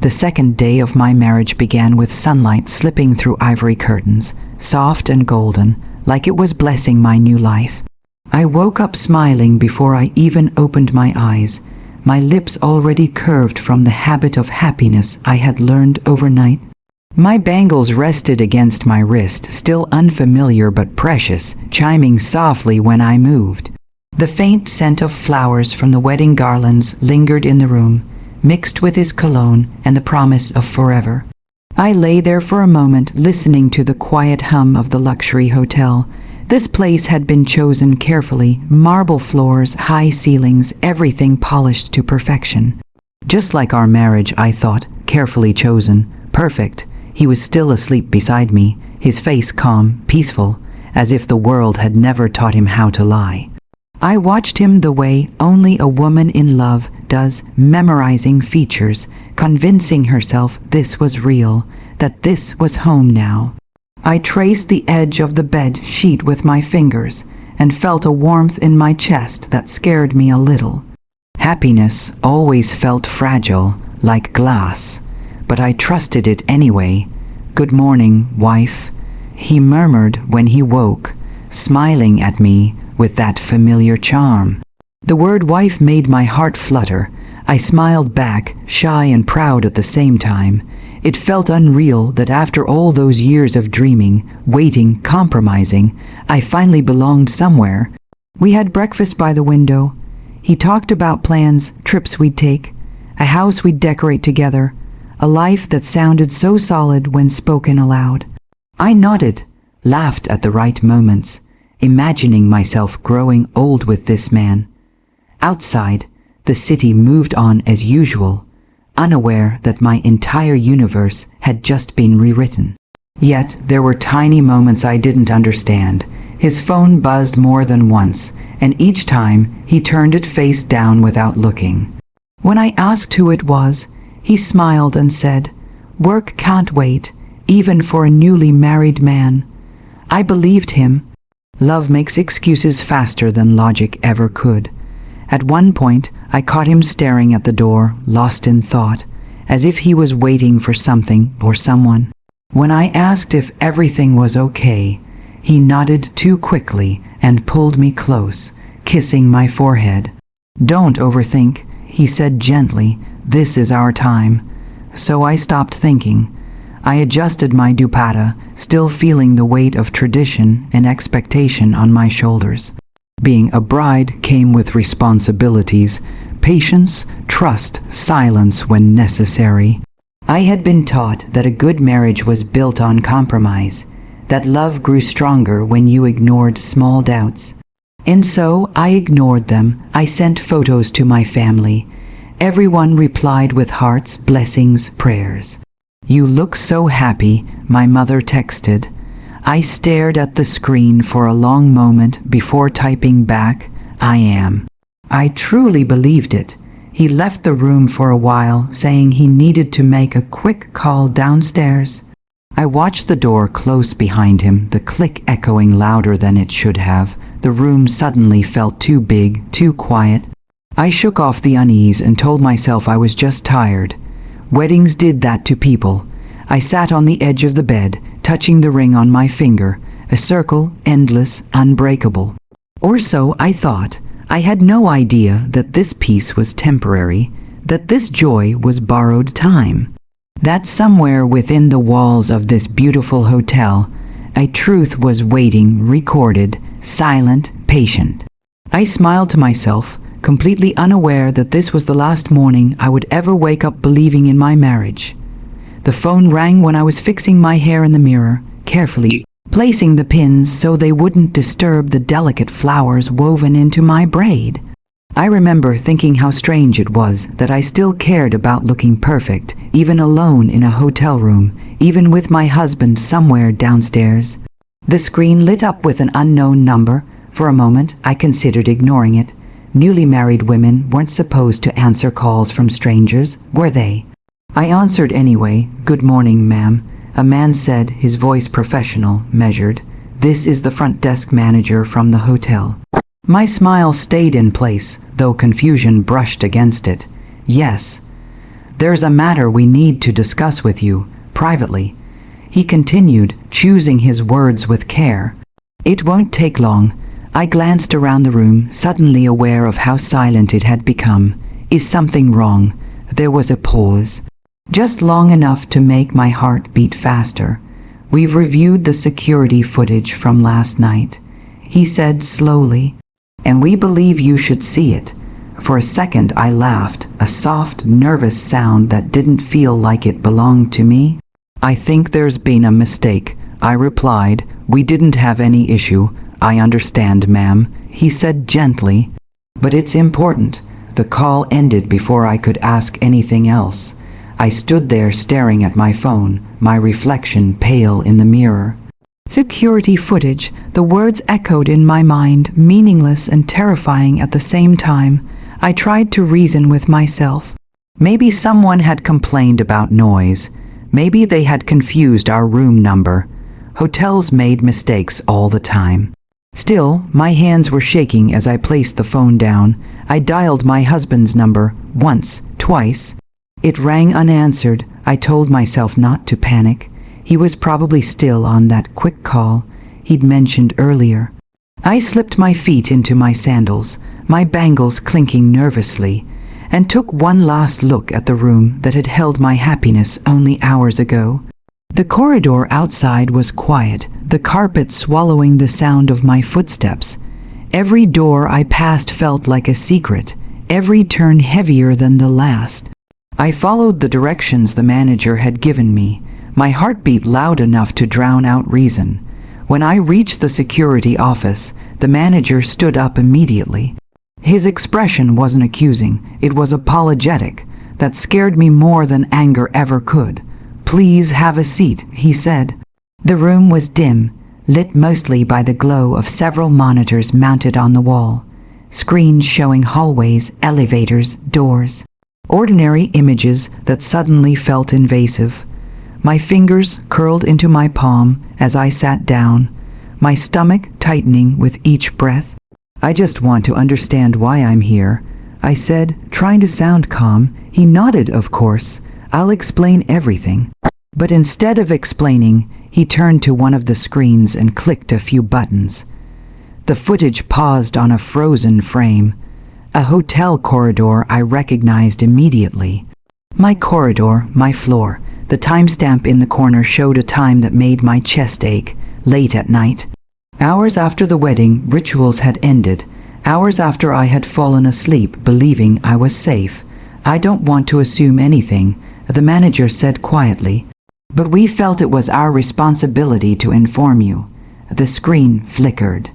The second day of my marriage began with sunlight slipping through ivory curtains, soft and golden, like it was blessing my new life. I woke up smiling before I even opened my eyes, my lips already curved from the habit of happiness I had learned overnight. My bangles rested against my wrist, still unfamiliar but precious, chiming softly when I moved. The faint scent of flowers from the wedding garlands lingered in the room, mixed with his cologne and the promise of forever. I lay there for a moment, listening to the quiet hum of the luxury hotel. This place had been chosen carefully, marble floors, high ceilings, everything polished to perfection. Just like our marriage, I thought, carefully chosen, perfect. He was still asleep beside me, his face calm, peaceful, as if the world had never taught him how to lie. I watched him the way only a woman in love does, memorizing features, convincing herself this was real, that this was home now. I traced the edge of the bed sheet with my fingers and felt a warmth in my chest that scared me a little. Happiness always felt fragile, like glass, but I trusted it anyway. "Good morning, wife," he murmured when he woke, smiling at me with that familiar charm. The word wife made my heart flutter. I smiled back, shy and proud at the same time. It felt unreal that after all those years of dreaming, waiting, compromising, I finally belonged somewhere. We had breakfast by the window. He talked about plans, trips we'd take, a house we'd decorate together, a life that sounded so solid when spoken aloud. I nodded, laughed at the right moments, imagining myself growing old with this man. Outside, the city moved on as usual, unaware that my entire universe had just been rewritten. Yet there were tiny moments I didn't understand. His phone buzzed more than once, and each time he turned it face down without looking. When I asked who it was, he smiled and said, "Work can't wait, even for a newly married man." I believed him. Love makes excuses faster than logic ever could. At one point, I caught him staring at the door, lost in thought, as if he was waiting for something or someone. When I asked if everything was okay, he nodded too quickly and pulled me close, kissing my forehead. "Don't overthink," he said gently. "This is our time." So I stopped thinking. I adjusted my dupatta, still feeling the weight of tradition and expectation on my shoulders. Being a bride came with responsibilities, patience, trust, silence when necessary. I had been taught that a good marriage was built on compromise, that love grew stronger when you ignored small doubts. And so I ignored them. I sent photos to my family. Everyone replied with hearts, blessings, prayers. "You look so happy," my mother texted. I stared at the screen for a long moment before typing back, "I am." I truly believed it. He left the room for a while, saying he needed to make a quick call downstairs. I watched the door close behind him, the click echoing louder than it should have. The room suddenly felt too big, too quiet. I shook off the unease and told myself I was just tired. Weddings did that to people. I sat on the edge of the bed, touching the ring on my finger, a circle, endless, unbreakable. Or so I thought. I had no idea that this peace was temporary, that this joy was borrowed time, that somewhere within the walls of this beautiful hotel, a truth was waiting, recorded, silent, patient. I smiled to myself, completely unaware that this was the last morning I would ever wake up believing in my marriage. The phone rang when I was fixing my hair in the mirror, carefully placing the pins so they wouldn't disturb the delicate flowers woven into my braid. I remember thinking how strange it was that I still cared about looking perfect, even alone in a hotel room, even with my husband somewhere downstairs. The screen lit up with an unknown number. For a moment, I considered ignoring it. Newly married women weren't supposed to answer calls from strangers, were they? I answered anyway. "Good morning, ma'am." A man said, his voice professional, measured. "This is the front desk manager from the hotel." My smile stayed in place, though confusion brushed against it. "Yes." "There's a matter we need to discuss with you, privately," he continued, choosing his words with care. "It won't take long." I glanced around the room, suddenly aware of how silent it had become. "Is something wrong?" There was a pause, just long enough to make my heart beat faster. "We've reviewed the security footage from last night," he said slowly, "and we believe you should see it." For a second I laughed, a soft, nervous sound that didn't feel like it belonged to me. "I think there's been a mistake," I replied. "We didn't have any issue." "I understand, ma'am," he said gently, "but it's important." The call ended before I could ask anything else. I stood there staring at my phone, my reflection pale in the mirror. Security footage, the words echoed in my mind, meaningless and terrifying at the same time. I tried to reason with myself. Maybe someone had complained about noise. Maybe they had confused our room number. Hotels made mistakes all the time. Still, my hands were shaking as I placed the phone down. I dialed my husband's number, once, twice. It rang unanswered. I told myself not to panic. He was probably still on that quick call he'd mentioned earlier. I slipped my feet into my sandals, my bangles clinking nervously, and took one last look at the room that had held my happiness only hours ago. The corridor outside was quiet, the carpet swallowing the sound of my footsteps. Every door I passed felt like a secret, every turn heavier than the last. I followed the directions the manager had given me, my heart beat loud enough to drown out reason. When I reached the security office, the manager stood up immediately. His expression wasn't accusing, it was apologetic. That scared me more than anger ever could. "Please have a seat," he said. The room was dim, lit mostly by the glow of several monitors mounted on the wall. Screens showing hallways, elevators, doors. Ordinary images that suddenly felt invasive. My fingers curled into my palm as I sat down, my stomach tightening with each breath. "I just want to understand why I'm here," I said, trying to sound calm. He nodded, of course. "I'll explain everything." But instead of explaining, he turned to one of the screens and clicked a few buttons. The footage paused on a frozen frame. A hotel corridor I recognized immediately. My corridor, my floor. The timestamp in the corner showed a time that made my chest ache, late at night. Hours after the wedding, rituals had ended. Hours after I had fallen asleep, believing I was safe. "I don't want to assume anything," the manager said quietly, "but we felt it was our responsibility to inform you." The screen flickered.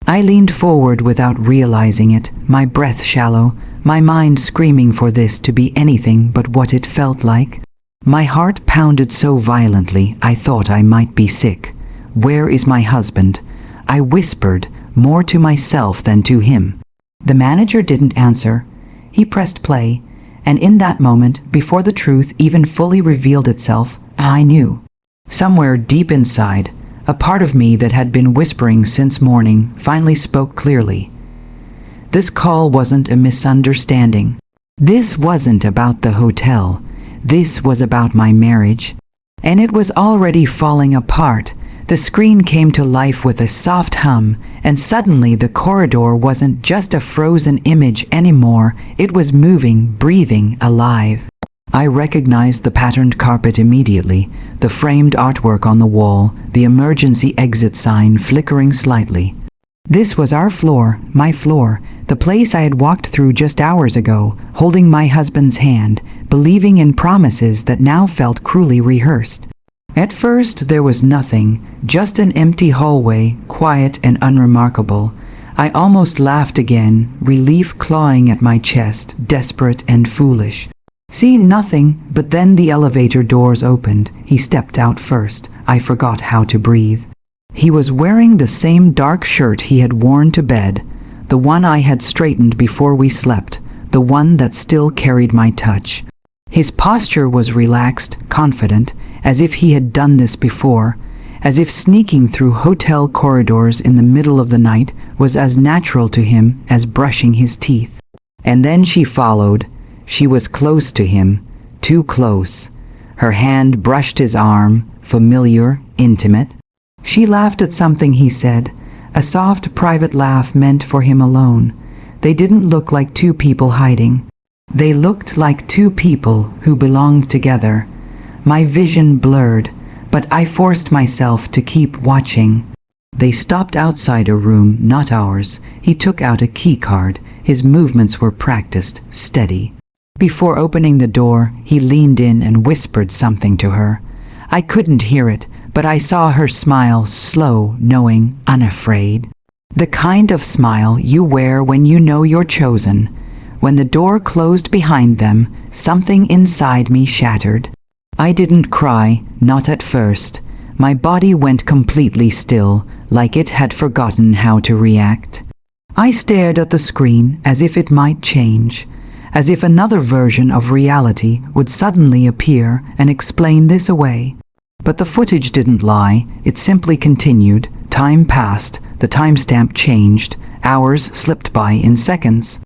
I leaned forward without realizing it, my breath shallow, my mind screaming for this to be anything but what it felt like. My heart pounded so violently I thought I might be sick. "Where is my husband?" I whispered, more to myself than to him. The manager didn't answer. He pressed play, and in that moment, before the truth even fully revealed itself, I knew. Somewhere deep inside, a part of me that had been whispering since morning finally spoke clearly. This call wasn't a misunderstanding. This wasn't about the hotel. This was about my marriage. And it was already falling apart. The screen came to life with a soft hum, and suddenly the corridor wasn't just a frozen image anymore. It was moving, breathing, alive. I recognized the patterned carpet immediately, the framed artwork on the wall, the emergency exit sign flickering slightly. This was our floor, my floor, the place I had walked through just hours ago, holding my husband's hand, believing in promises that now felt cruelly rehearsed. At first there was nothing, just an empty hallway, quiet and unremarkable. I almost laughed again, relief clawing at my chest, desperate and foolish. Seeing nothing, but then the elevator doors opened. He stepped out first. I forgot how to breathe. He was wearing the same dark shirt he had worn to bed, the one I had straightened before we slept, the one that still carried my touch. His posture was relaxed, confident, as if he had done this before, as if sneaking through hotel corridors in the middle of the night was as natural to him as brushing his teeth. And then she followed. She was close to him, too close. Her hand brushed his arm, familiar, intimate. She laughed at something he said, a soft, private laugh meant for him alone. They didn't look like two people hiding. They looked like two people who belonged together. My vision blurred, but I forced myself to keep watching. They stopped outside a room, not ours. He took out a key card. His movements were practiced, steady. Before opening the door, he leaned in and whispered something to her. I couldn't hear it, but I saw her smile, slow, knowing, unafraid. The kind of smile you wear when you know you're chosen. When the door closed behind them, something inside me shattered. I didn't cry, not at first. My body went completely still, like it had forgotten how to react. I stared at the screen as if it might change, as if another version of reality would suddenly appear and explain this away. But the footage didn't lie, it simply continued. Time passed, the timestamp changed, hours slipped by in seconds.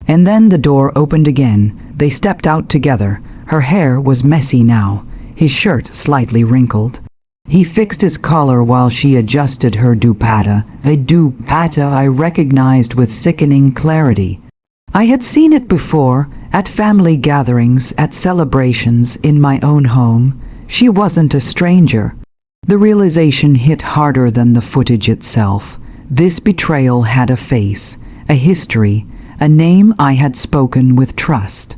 And then the door opened again. They stepped out together. Her hair was messy now, his shirt slightly wrinkled. He fixed his collar while she adjusted her dupatta, a dupatta I recognized with sickening clarity. I had seen it before, at family gatherings, at celebrations, in my own home. She wasn't a stranger. The realization hit harder than the footage itself. This betrayal had a face, a history, a name I had spoken with trust.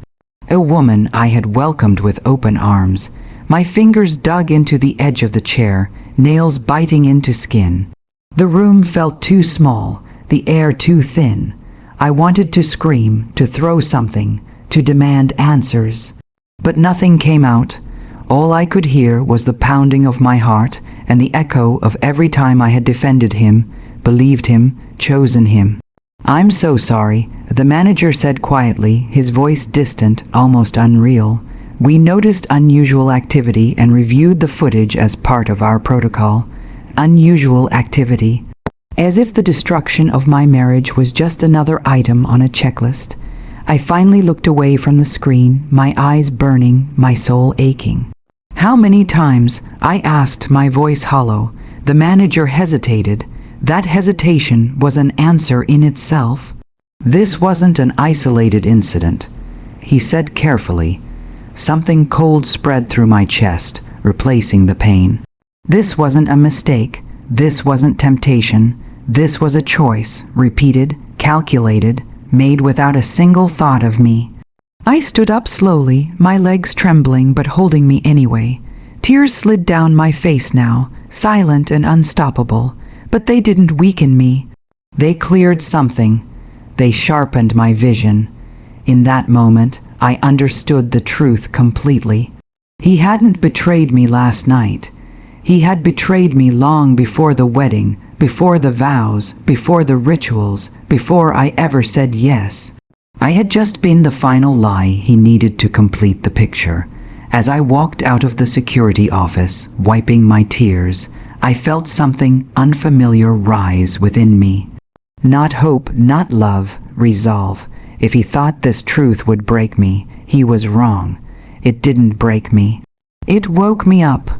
A woman I had welcomed with open arms. My fingers dug into the edge of the chair, nails biting into skin. The room felt too small, the air too thin. I wanted to scream, to throw something, to demand answers. But nothing came out. All I could hear was the pounding of my heart and the echo of every time I had defended him, believed him, chosen him. I'm so sorry, the manager said quietly, his voice distant, almost unreal. We noticed unusual activity and reviewed the footage as part of our protocol. Unusual activity. As if the destruction of my marriage was just another item on a checklist. I finally looked away from the screen, my eyes burning, my soul aching. How many times, I asked, my voice hollow. The manager hesitated. That hesitation was an answer in itself. This wasn't an isolated incident. He said carefully. Something cold spread through my chest, replacing the pain. This wasn't a mistake. This wasn't temptation. This was a choice, repeated, calculated, made without a single thought of me. I stood up slowly, my legs trembling but holding me anyway. Tears slid down my face now, silent and unstoppable, but they didn't weaken me. They cleared something. They sharpened my vision. In that moment, I understood the truth completely. He hadn't betrayed me last night. He had betrayed me long before the wedding, before the vows, before the rituals, before I ever said yes. I had just been the final lie he needed to complete the picture. As I walked out of the security office, wiping my tears, I felt something unfamiliar rise within me. Not hope, not love, resolve. If he thought this truth would break me, he was wrong. It didn't break me. It woke me up.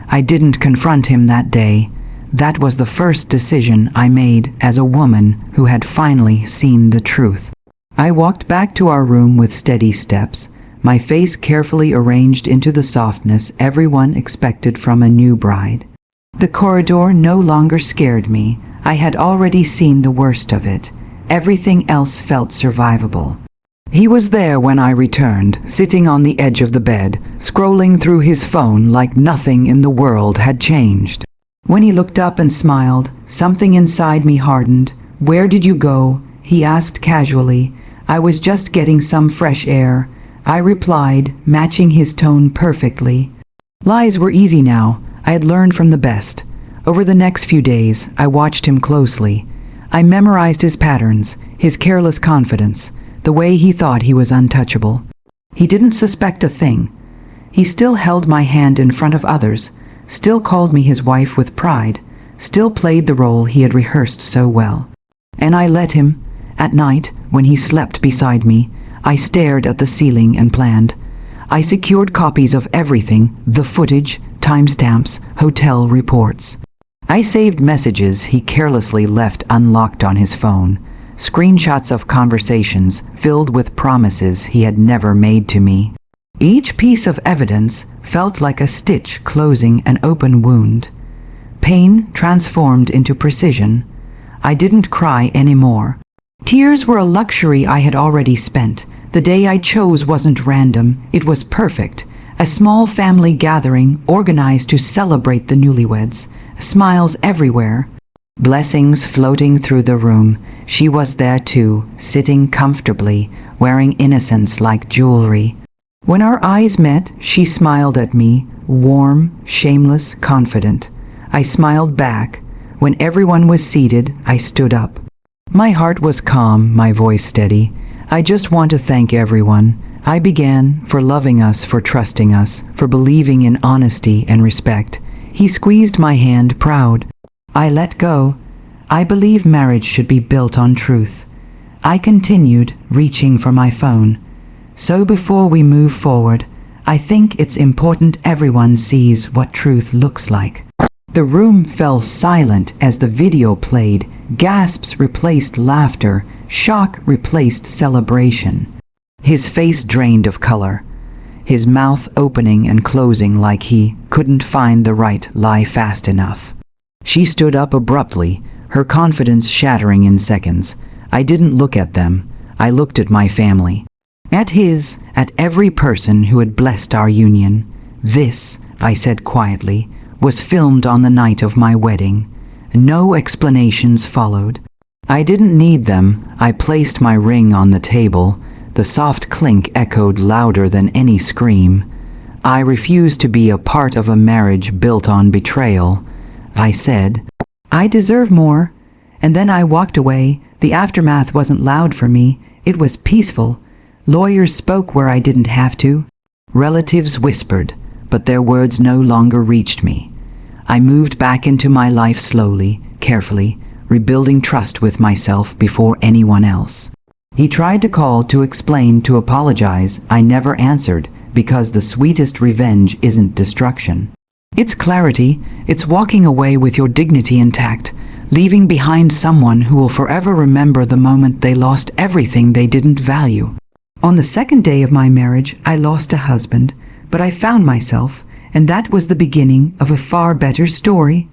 I didn't confront him that day. That was the first decision I made as a woman who had finally seen the truth. I walked back to our room with steady steps, my face carefully arranged into the softness everyone expected from a new bride. The corridor no longer scared me. I had already seen the worst of it. Everything else felt survivable. He was there when I returned, sitting on the edge of the bed, scrolling through his phone like nothing in the world had changed. When he looked up and smiled, something inside me hardened. "Where did you go?" he asked casually. "I was just getting some fresh air," I replied, matching his tone perfectly. Lies were easy now. I had learned from the best. Over the next few days, I watched him closely. I memorized his patterns, his careless confidence, the way he thought he was untouchable. He didn't suspect a thing. He still held my hand in front of others, still called me his wife with pride, still played the role he had rehearsed so well. And I let him. At night, when he slept beside me, I stared at the ceiling and planned. I secured copies of everything, the footage, timestamps, hotel reports. I saved messages he carelessly left unlocked on his phone, screenshots of conversations filled with promises he had never made to me. Each piece of evidence felt like a stitch closing an open wound. Pain transformed into precision. I didn't cry anymore. Tears were a luxury I had already spent. The day I chose wasn't random, it was perfect. A small family gathering organized to celebrate the newlyweds. Smiles everywhere. Blessings floating through the room. She was there too, sitting comfortably, wearing innocence like jewelry. When our eyes met, she smiled at me, warm, shameless, confident. I smiled back. When everyone was seated, I stood up. My heart was calm, my voice steady. I just want to thank everyone. I began, for loving us, for trusting us, for believing in honesty and respect. He squeezed my hand, proud. I let go. I believe marriage should be built on truth. I continued, reaching for my phone. So before we move forward, I think it's important everyone sees what truth looks like. The room fell silent as the video played. Gasps replaced laughter. Shock replaced celebration. His face drained of color, his mouth opening and closing like he couldn't find the right lie fast enough. She stood up abruptly, her confidence shattering in seconds. I didn't look at them. I looked at my family. At every person who had blessed our union. This, I said quietly, was filmed on the night of my wedding. No explanations followed. I didn't need them. I placed my ring on the table. The soft clink echoed louder than any scream. I refused to be a part of a marriage built on betrayal. I said, I deserve more. And then I walked away. The aftermath wasn't loud for me. It was peaceful. Lawyers spoke where I didn't have to. Relatives whispered, but their words no longer reached me. I moved back into my life slowly, carefully, rebuilding trust with myself before anyone else. He tried to call, to explain, to apologize. I never answered, because the sweetest revenge isn't destruction. It's clarity. It's walking away with your dignity intact, leaving behind someone who will forever remember the moment they lost everything they didn't value. On the second day of my marriage, I lost a husband, but I found myself, and that was the beginning of a far better story.